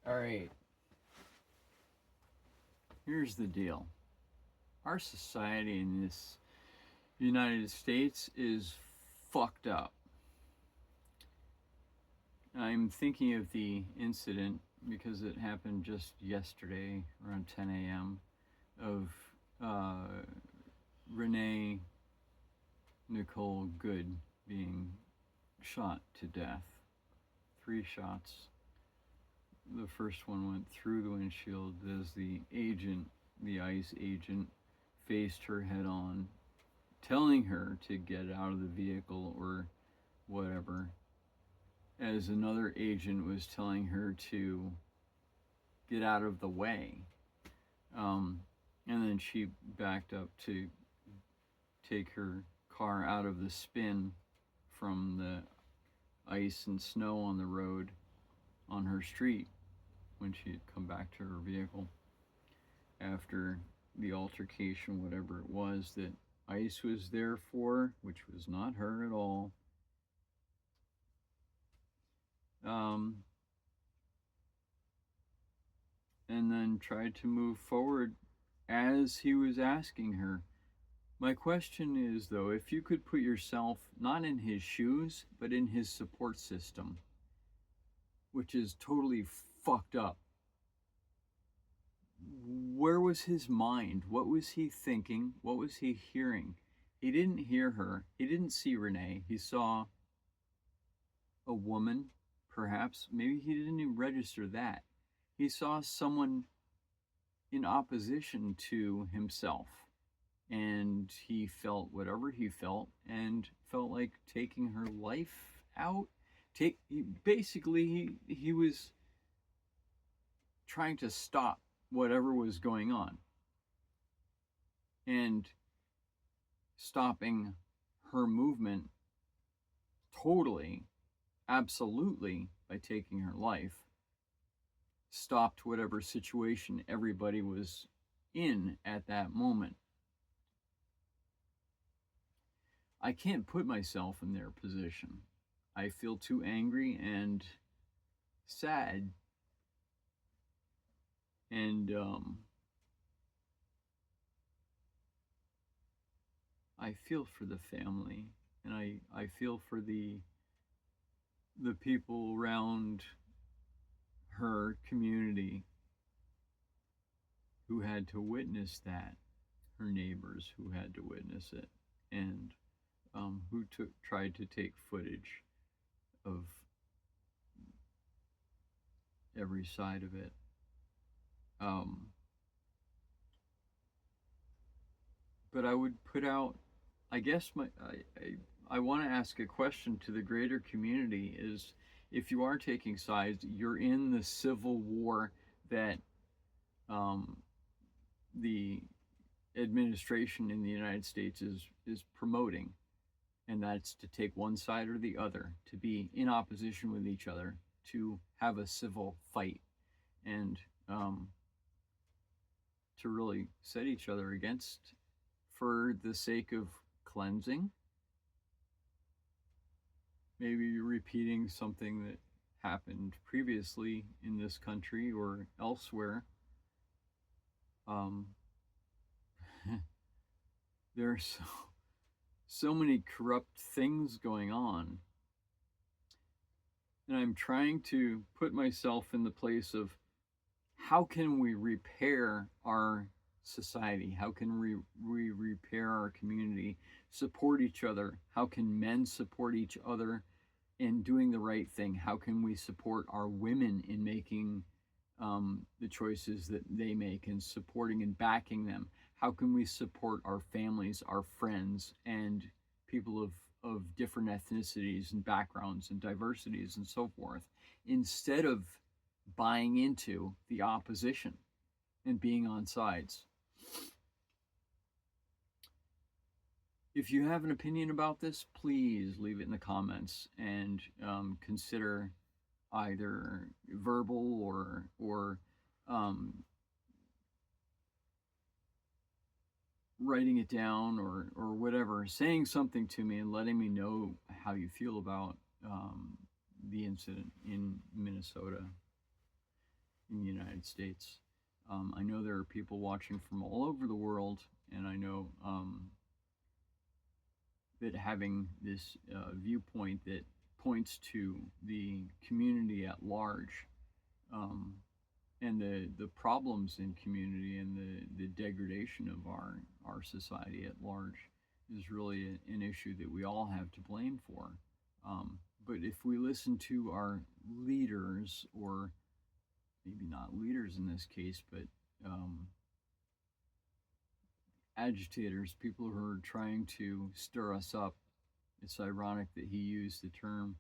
All right, here's the deal. Our society in this United States is fucked up. I'm thinking of the incident because it happened just yesterday around 10 a.m. of Renee Nicole Good being shot to death. 3 shots. The first one went through the windshield as the ICE agent, faced her head on, telling her to get out of the vehicle or whatever, as another agent was telling her to get out of the way. And then she backed up to take her car out of the spin from the ice and snow on the road on her street when she had come back to her vehicle after the altercation, whatever it was that ICE was there for, which was not her at all. And then tried to move forward as he was asking her. My question is, though, if you could put yourself not in his shoes, but in his support system, which is totally fucked up, where was his mind? What was he thinking? What was he hearing? He didn't hear her. He didn't see Renee. He saw a woman, perhaps. Maybe he didn't even register that. He saw someone in opposition to himself, and he felt whatever he felt and felt like taking her life out. Basically, he was trying to stop whatever was going on and stopping her movement totally, absolutely, by taking her life, stopped whatever situation everybody was in at that moment. I can't put myself in their position. I feel too angry and sad. And I feel for the family, and I feel for the people around her community who had to witness that, her neighbors who had to witness it, and who tried to take footage of every side of it. But I would put out, I guess I want to ask a question to the greater community is, if you are taking sides, you're in the civil war that the administration in the United States is promoting, and that's to take one side or the other, to be in opposition with each other, to have a civil fight, and to really set each other against for the sake of cleansing. Maybe you're repeating something that happened previously in this country or elsewhere. There's so many corrupt things going on. And I'm trying to put myself in the place of, how can we repair our society? How can we repair our community, support each other? How can men support each other in doing the right thing? How can we support our women in making the choices that they make and supporting and backing them? How can we support our families, our friends, and people of different ethnicities and backgrounds and diversities and so forth, instead of buying into the opposition and being on sides? If you have an opinion about this, please leave it in the comments, and consider either verbal or writing it down or whatever, saying something to me and letting me know how you feel about the incident in Minnesota. in the United States. I know there are people watching from all over the world, and I know that having this viewpoint that points to the community at large, um, and the problems in community and the degradation of our society at large is really an issue that we all have to blame for. But if we listen to our leaders, or maybe not leaders in this case, but agitators, people who are trying to stir us up, it's ironic that he used the term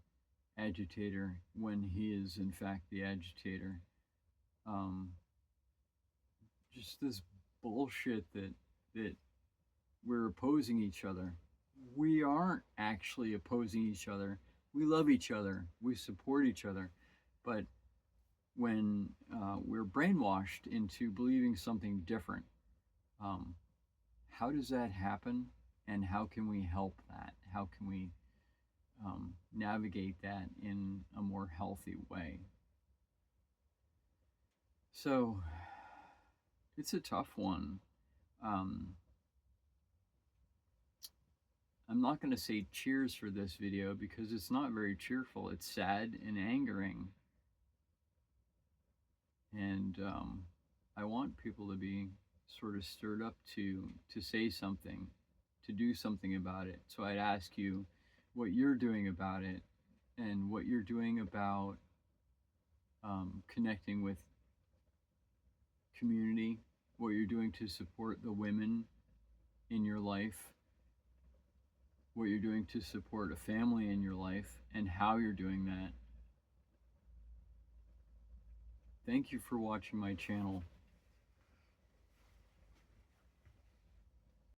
agitator when he is in fact the agitator. Um, just this bullshit that we're opposing each other. We aren't actually opposing each other. We love each other. We support each other. But when we're brainwashed into believing something different, um, how does that happen? And how can we help that? How can we navigate that in a more healthy way? So it's a tough one. Um, I'm not going to say cheers for this video because it's not very cheerful. It's sad and angering. And I want people to be sort of stirred up to say something, to do something about it. So I'd ask you what you're doing about it, and what you're doing about connecting with community, what you're doing to support the women in your life, what you're doing to support a family in your life, and how you're doing that. Thank you for watching my channel.